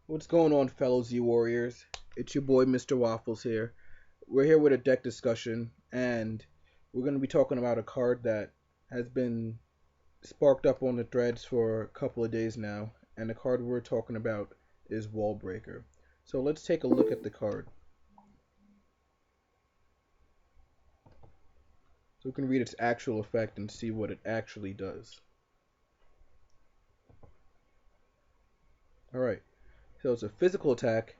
What's going on, fellow Z Warriors? It's your boy, Mr. Waffles here. We're here with a deck discussion, and we're going to be talking about a card that has been sparked up on the threads for a couple of days now, and the card we're talking about is Wall Breaker. So let's take a look at the card so we can read its actual effect and see what it actually does. Alright, so it's a physical attack,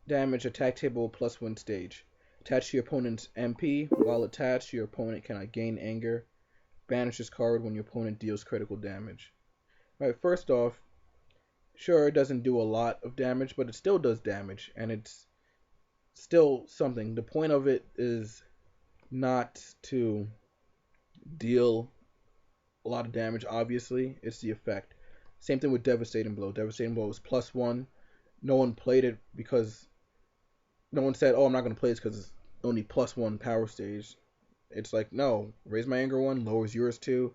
damage attack table plus win stage. Attached to your opponent's MP. While attached, your opponent cannot gain anger. Banish this card when your opponent deals critical damage. Alright, first off, sure, it doesn't do a lot of damage, but it still does damage, and it's still something. The point of it is not to deal a lot of damage, obviously, it's the effect. Same thing with Devastating Blow. Devastating Blow is +1. No one played it because no one said, oh, I'm not going to play this because it's only +1 power stage. It's like, no, raise my anger 1, lowers yours 2,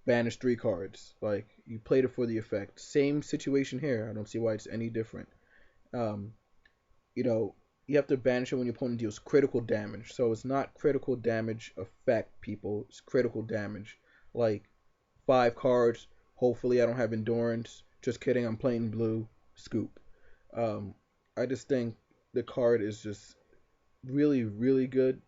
banish 3 cards. Like, you played it for the effect. Same situation here. I don't see why it's any different. Um, you know, you have to banish it when your opponent deals critical damage. So it's not critical damage effect, people. It's critical damage. Like, 5 cards. Hopefully, I don't have endurance. Just kidding. I'm playing blue. Scoop. Um, I just think the card is just really, really good.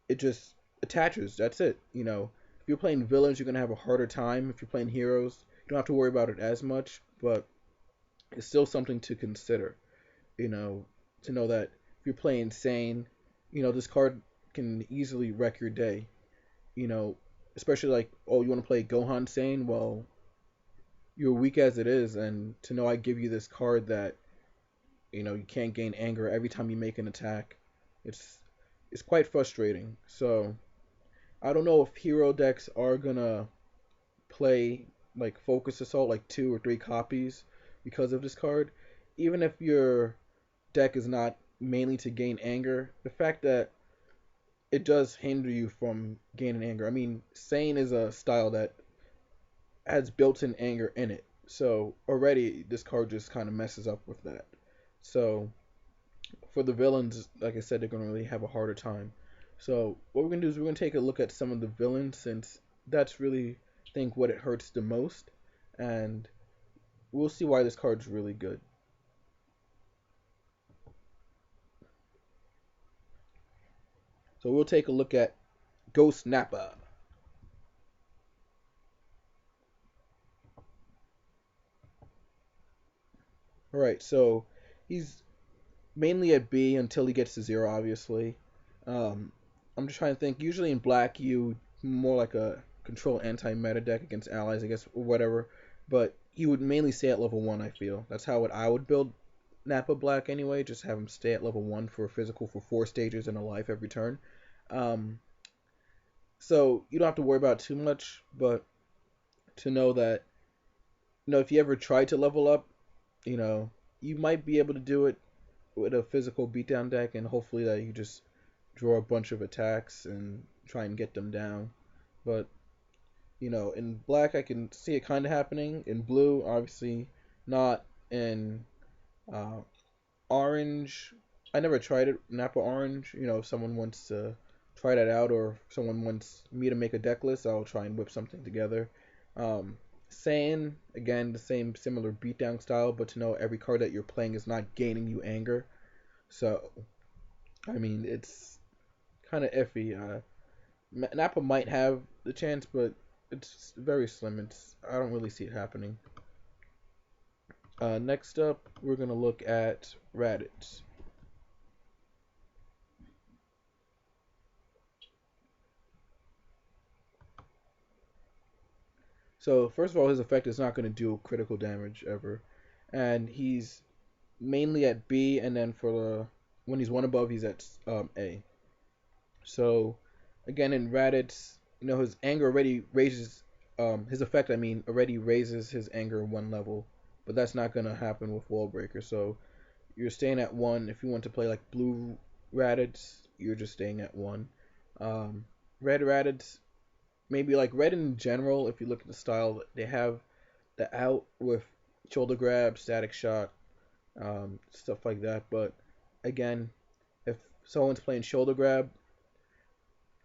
It just attaches. That's it. If you're playing villains, you're gonna have a harder time. If you're playing heroes, you don't have to worry about it as much, but it's still something to consider. You know, to know that if you're playing Sane, this card can easily wreck your day. You know, especially like, oh, you want to play Gohan Sane? Well, you're weak as it is, and to know I give you this card that you can't gain anger every time you make an attack, it's it's quite frustrating. So I don't know if hero decks are gonna play like Focus Assault, like 2 or 3 copies because of this card. Even if your deck is not mainly to gain anger, the fact that it does hinder you from gaining anger. I mean, Sane is a style that has built-in anger in it, so already this card just kind of messes up with that. So for the villains, like I said, they're gonna really have a harder time. So what we're gonna do is we're gonna take a look at some of the villains since that's really I think what it hurts the most, and we'll see why this card's really good. So we'll take a look at Ghost Nappa. All right, so he's mainly at B until he gets to 0, obviously. Um, I'm just trying to think. Usually in black, you more like a control anti-meta deck against allies, I guess, or whatever. But he would mainly stay at level 1, I feel. That's how I would build Nappa Black anyway. Just have him stay at level 1 for physical for 4 stages and a life every turn. Um, so you don't have to worry about it too much, but to know that, if you ever try to level up, you know, you might be able to do it with a physical beatdown deck, and hopefully that you just draw a bunch of attacks and try and get them down. But in black, I can see it kind of happening. In blue, obviously not. In uh, orange, I never tried it. Napa orange. If someone wants to try that out, or if someone wants me to make a deck list, I'll try and whip something together. Um, Saiyan, again, the same similar beatdown style, but to know every card that you're playing is not gaining you anger. So, I mean, it's kind of iffy. Napa might have the chance, but it's very slim. I don't really see it happening. Next up, we're gonna look at Raditz. So first of all, his effect is not gonna do critical damage ever, and he's mainly at B, and then for when he's one above, he's at A. So again, in Raditz, his anger already raises his effect. I mean, already raises his anger 1 level, but that's not gonna happen with Wallbreaker. So you're staying at 1. If you want to play like blue Raditz, you're just staying at 1. Red Raditz, maybe like red in general. If you look at the style, they have the out with shoulder grab, static shock. stuff like that. But again, if someone's playing shoulder grab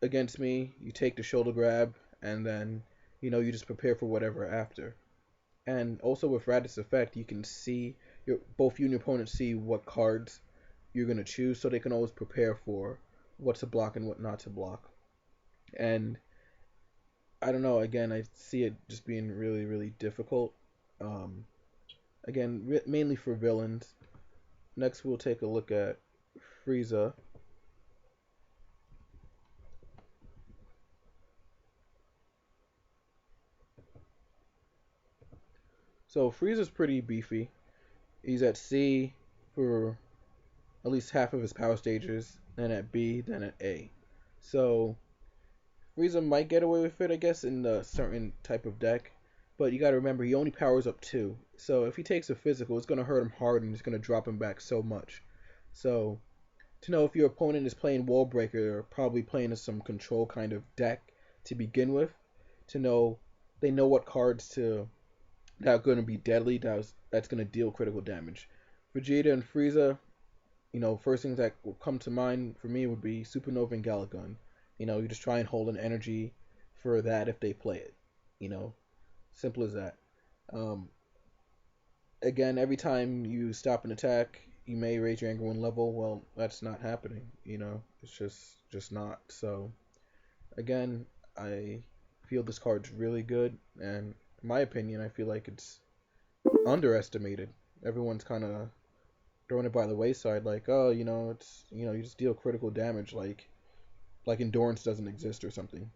against me, you take the shoulder grab, and then you just prepare for whatever after. And also with Raditz effect, you can see both you and your opponent see what cards you're gonna choose, so they can always prepare for what to block and what not to block. And I don't know. Again, I see it just being really, really difficult. Um, again, mainly for villains. Next, we'll take a look at Frieza. So Frieza's pretty beefy. He's at C for at least half of his power stages, then at B, then at A. So Frieza might get away with it, I guess, in a certain type of deck. But you gotta remember, he only powers up 2. So if he takes a physical, it's gonna hurt him hard and it's gonna drop him back so much. So to know if your opponent is playing Wall Breaker or probably playing some control kind of deck to begin with, to know they know what cards to that are going to be deadly, that's going to deal critical damage. Vegeta and Frieza, first things that will come to mind for me would be Supernova and Galagun. You just try and hold an energy for that if they play it. You know, simple as that. Um, Again, every time you stop an attack, you may raise your anger 1 level. Well, that's not happening. It's just not. So again, I feel this card's really good, and in my opinion, I feel like it's underestimated. Everyone's kind of throwing it by the wayside, like, oh, it's you just deal critical damage, like endurance doesn't exist or something.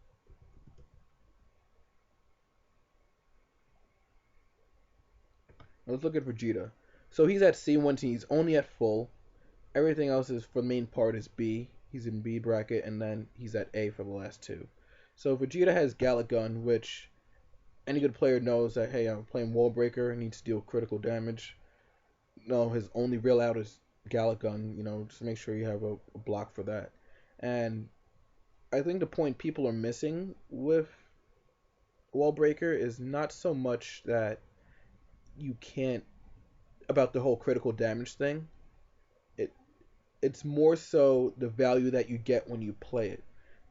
Let's look at Vegeta. So he's at C once he's only at full. Everything else is for the main part is B. He's in B bracket, and then he's at A for the last two. So Vegeta has Gallic Gun, which any good player knows that, hey, I'm playing Wall Breaker, needs to deal critical damage. No, his only real out is Gallic Gun. Just make sure you have a block for that. And I think the point people are missing with Wall Breaker is not so much that you can't about the whole critical damage thing. It it's more so the value that you get when you play it.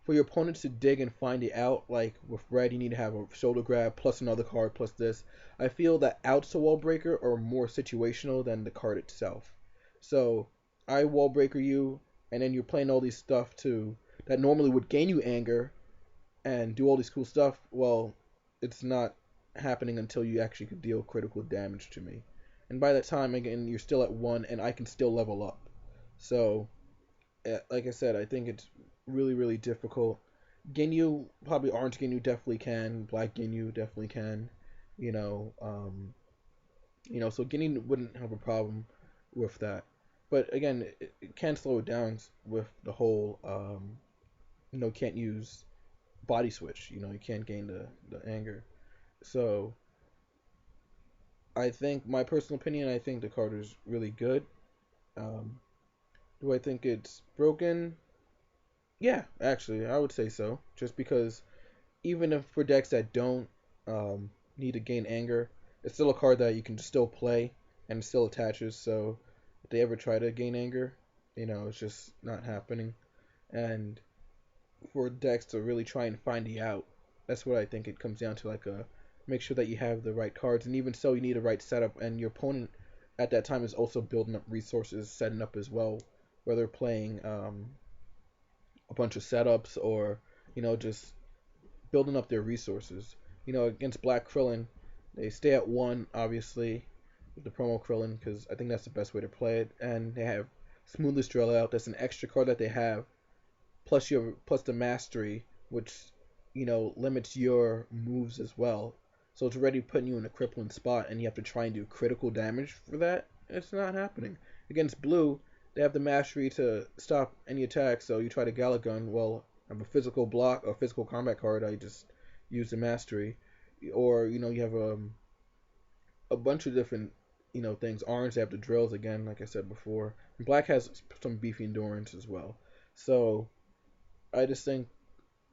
For your opponents to dig and find it out, like with red, you need to have a shoulder grab plus another card plus this. I feel that outs to wall breaker are more situational than the card itself. So I wall breaker you, and then you're playing all these stuff too that normally would gain you anger and do all this cool stuff. Well, it's not happening until you actually could deal critical damage to me. And by that time, again, you're still at 1, and I can still level up. So like I said, I think it's really, really difficult. Ginyu, probably orange Ginyu definitely can. Black Ginyu definitely can. You know, um, so Ginyu wouldn't have a problem with that. But again, it can slow it down with the whole, can't use body switch. You can't gain the anger. So I think, my personal opinion, I think the card is really good. Um, do I think it's broken? Yeah, actually, I would say so. Just because even if for decks that don't need to gain anger, it's still a card that you can still play and it still attaches. So if they ever try to gain anger, it's just not happening. And for decks to really try and find you out, that's what I think it comes down to. Like make sure that you have the right cards, and even so, you need a right setup. And your opponent at that time is also building up resources, setting up as well, whether playing a bunch of setups or just building up their resources. Against Black Krillin, they stay at 1 obviously with the promo Krillin because I think that's the best way to play it, and they have Smoothless Drill Out. That's an extra card that they have, plus the Mastery, which limits your moves as well. So it's already putting you in a crippling spot, and you have to try and do critical damage for that. It's not happening. Against Blue, they have the mastery to stop any attack, so you try to Gala Gun. Well, I have a physical block or physical combat card, I just use the mastery. Or, you have a bunch of different, things. Orange, they have the drills again, like I said before. And Black has some beefy endurance as well. So, I just think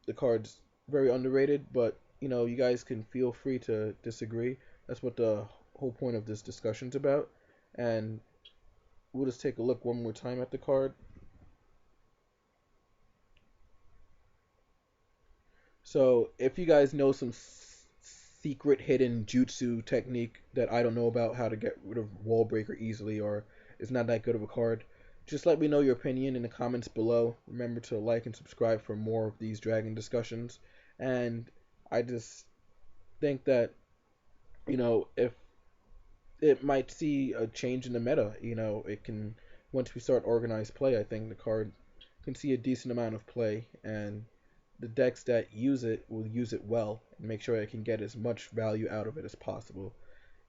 the card's very underrated, but, you guys can feel free to disagree. That's what the whole point of this discussion's about. And we'll just take a look one more time at the card. So if you guys know some secret hidden jutsu technique that I don't know about, how to get rid of Wall Breaker easily, or is not that good of a card, just let me know your opinion in the comments below. Remember to like and subscribe for more of these dragon discussions. And I just think that, if it might see a change in the meta, it can, once we start organized play, I think the card can see a decent amount of play, and the decks that use it will use it well and make sure I can get as much value out of it as possible.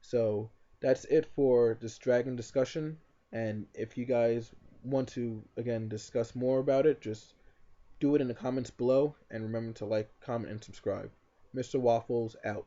So that's it for this dragon discussion. And if you guys want to again discuss more about it, just do it in the comments below, and remember to like, comment, and subscribe. Mr. Waffles out.